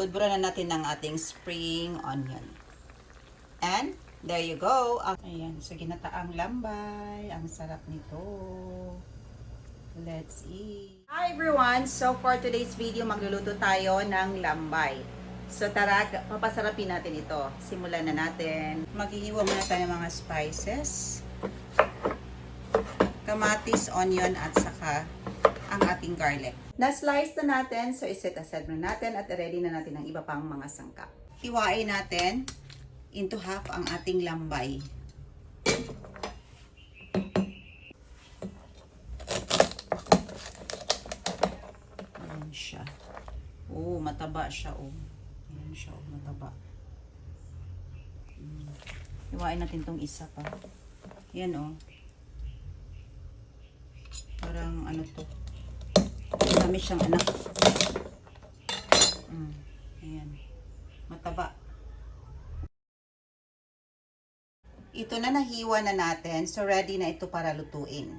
Budbura na natin ng ating spring onion. And there you go. Ayan, so ginataang lambay. Ang sarap nito. Let's eat. Hi everyone! So for today's video, magluluto tayo ng lambay. So tara, papasarapin natin ito. Simulan na natin. Maghihiwa muna tayo ng mga spices. Kamatis, onion, at saka ang ating garlic. Na-slice na natin, so iset aside na natin at ready na natin ang iba pang mga sangkap. Hiwain natin into half ang ating lambay. Ayan siya. Oh, mataba siya, oh. Ayan siya, oh, mataba. Hiwain natin tong isa pa. Ayan, oh. Parang ano to. Marami siyang anak. Ayan. Mataba. Ito na nahiwa na natin. So, ready na ito para lutuin.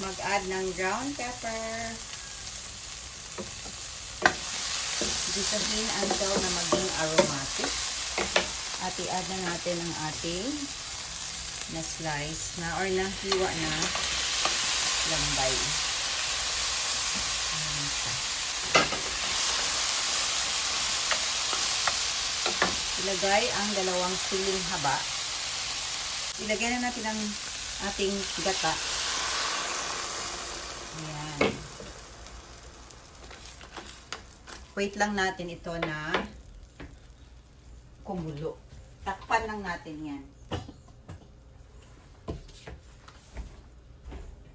Mag-add ng ground pepper. Gisahin until na maging aromatic. At i-add na natin ang ating na-slice na or nahiwa na lambay. Ayan siya. Ilagay ang dalawang siling haba. Ilagay na natin ang ating gata. Ayan. Wait lang natin ito na kumulo. Takpan lang natin yan.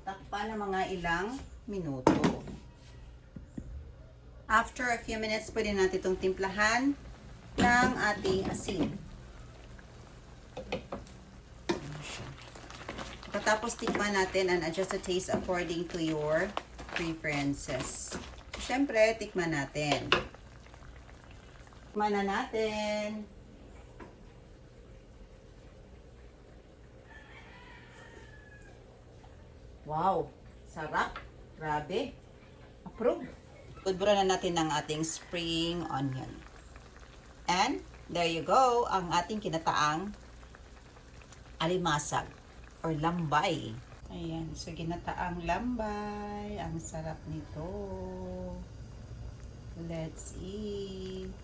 Takpan ng mga ilang minuto. After a few minutes, pwede natin itong timplahan ng ating asin. Pagkatapos tikman natin and adjust the taste according to your preferences. Siyempre, tikman natin. Tikman na natin. Wow! Sarap! Grabe! Approve! Budbura na natin ng ating spring onion. And, there you go, ang ating kinataang alimasag or lambay. Ayan, so ginataang lambay. Ang sarap nito. Let's eat.